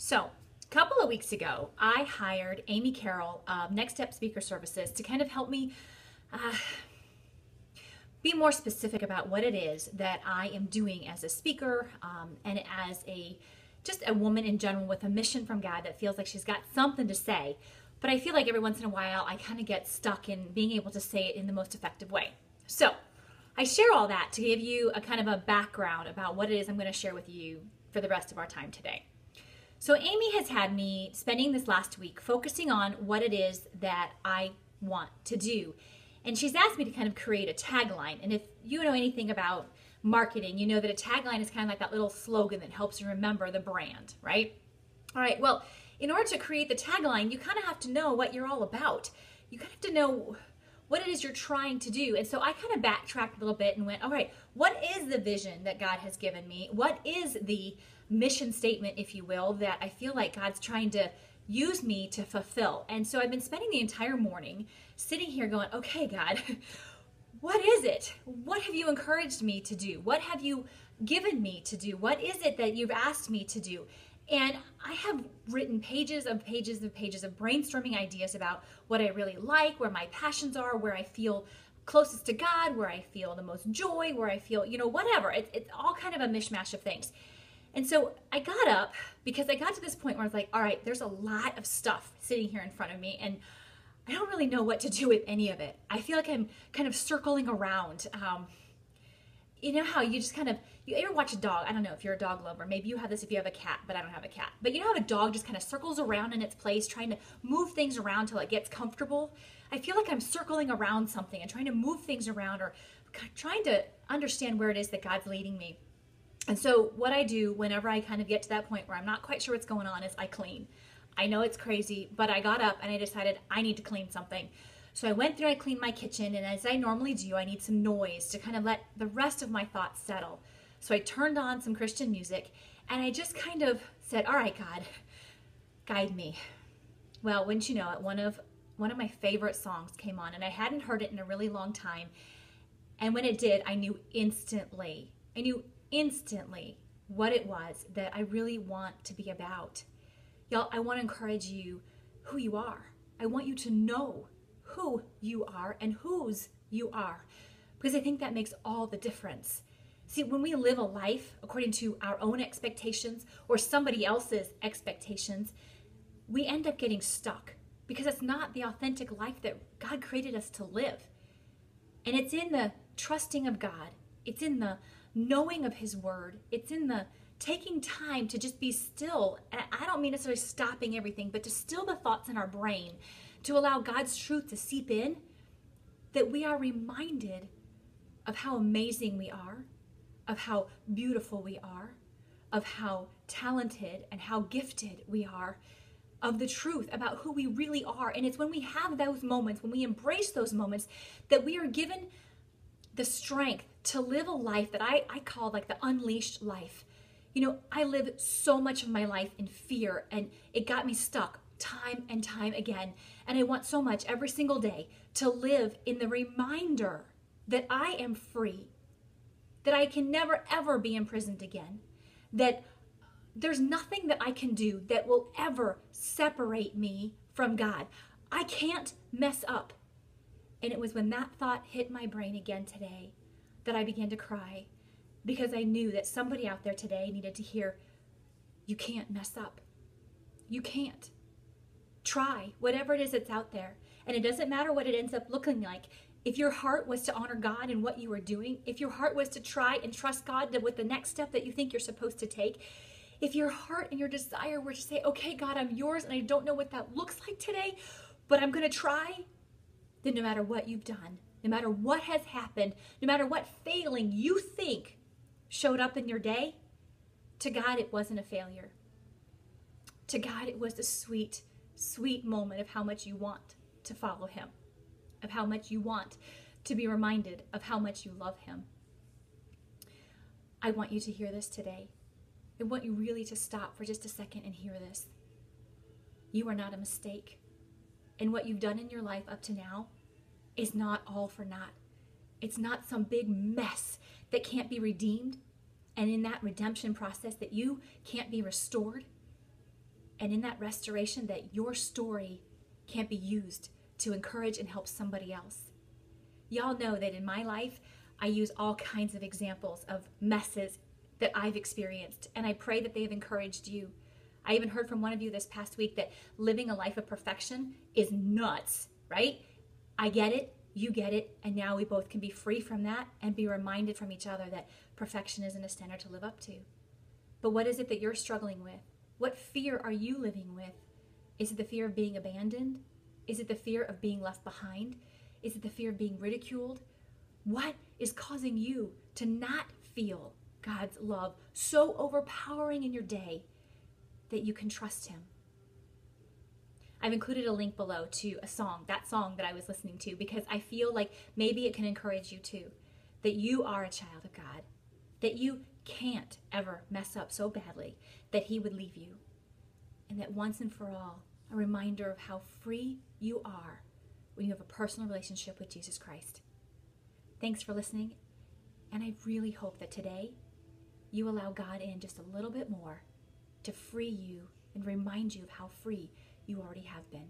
So, a couple of weeks ago, I hired Amy Carroll of Next Step Speaker Services to kind of help me uh, be more specific about what it is that I am doing as a speaker and as just a woman in general with a mission from God that feels like she's got something to say. But I feel like every once in a while I kind of get stuck in being able to say it in the most effective way. So I share all that to give you a kind of a background about what it is I'm going to share with you for the rest of our time today. So Amy has had me spending this last week focusing on what it is that I want to do. And she's asked me to kind of create a tagline. And if you know anything about marketing, you know that a tagline is kind of like that little slogan that helps you remember the brand, right? All right, well, in order to create the tagline, you kind of have to know what you're all about. You kind of have to know what it is you're trying to do. And so I kind of backtracked a little bit and went, all right, what is the vision that God has given me? What is the mission statement, if you will, that I feel like God's trying to use me to fulfill? And so I've been spending the entire morning sitting here going, okay, God, what is it? What have you encouraged me to do? What have you given me to do? What is it that you've asked me to do? And I have written pages of pages of pages of brainstorming ideas about what I really like, where my passions are, where I feel closest to God, where I feel the most joy, where I feel, whatever. It's all kind of a mishmash of things. And so I got up because I got to this point where I was like, all right, there's a lot of stuff sitting here in front of me and I don't really know what to do with any of it. I feel like I'm kind of circling around. You know how you just kind of, you ever watch a dog? I don't know if you're a dog lover. Maybe you have this if you have a cat, but I don't have a cat. But you know how a dog just kind of circles around in its place, trying to move things around till it gets comfortable? I feel like I'm circling around something and trying to move things around or trying to understand where it is that God's leading me. And so what I do whenever I kind of get to that point where I'm not quite sure what's going on is I clean. I know it's crazy, but I got up and I decided I need to clean something. So I went through, I cleaned my kitchen, and as I normally do, I need some noise to kind of let the rest of my thoughts settle. So I turned on some Christian music, and I just kind of said, all right, God, guide me. Well, wouldn't you know it, one of my favorite songs came on, and I hadn't heard it in a really long time. And when it did, I knew instantly what it was that I really want to be about. Y'all, I want to encourage you who you are. I want you to know who you are and whose you are, because I think that makes all the difference. See, when we live a life according to our own expectations or somebody else's expectations, we end up getting stuck because it's not the authentic life that God created us to live. And it's in the trusting of God. It's in the knowing of His Word. It's in the taking time to just be still. And I don't mean necessarily stopping everything, but to still the thoughts in our brain, to allow God's truth to seep in, that we are reminded of how amazing we are, of how beautiful we are, of how talented and how gifted we are, of the truth about who we really are. And it's when we have those moments, when we embrace those moments, that we are given the strength to live a life that I call like the unleashed life. I live so much of my life in fear, and it got me stuck time and time again. And I want so much every single day to live in the reminder that I am free, that I can never ever be imprisoned again, that there's nothing that I can do that will ever separate me from God. I can't mess up. And it was when that thought hit my brain again today that I began to cry, because I knew that somebody out there today needed to hear, you can't mess up. You can't. Try whatever it is that's out there. And it doesn't matter what it ends up looking like. If your heart was to honor God in what you were doing, if your heart was to try and trust God with the next step that you think you're supposed to take, if your heart and your desire were to say, okay, God, I'm yours and I don't know what that looks like today, but I'm going to try, then no matter what you've done, no matter what has happened, no matter what failing you think showed up in your day, to God it wasn't a failure. To God it was a sweet, sweet moment of how much you want to follow Him, of how much you want to be reminded of how much you love Him. I want you to hear this today. I want you really to stop for just a second and hear this. You are not a mistake. And what you've done in your life up to now is not all for naught. It's not some big mess that can't be redeemed, and in that redemption process that you can't be restored. And in that restoration, that your story can't be used to encourage and help somebody else. Y'all know that in my life, I use all kinds of examples of messes that I've experienced, and I pray that they have encouraged you. I even heard from one of you this past week that living a life of perfection is nuts, right? I get it, you get it, and now we both can be free from that and be reminded from each other that perfection isn't a standard to live up to. But what is it that you're struggling with? What fear are you living with? Is it the fear of being abandoned? Is it the fear of being left behind? Is it the fear of being ridiculed? What is causing you to not feel God's love so overpowering in your day that you can trust him? I've included a link below to a song, that song that I was listening to, because I feel like maybe it can encourage you too, that you are a child of God, that you can't ever mess up so badly that he would leave you, and that once and for all, a reminder of how free you are when you have a personal relationship with Jesus Christ. Thanks for listening, and I really hope that today you allow God in just a little bit more to free you and remind you of how free you already have been.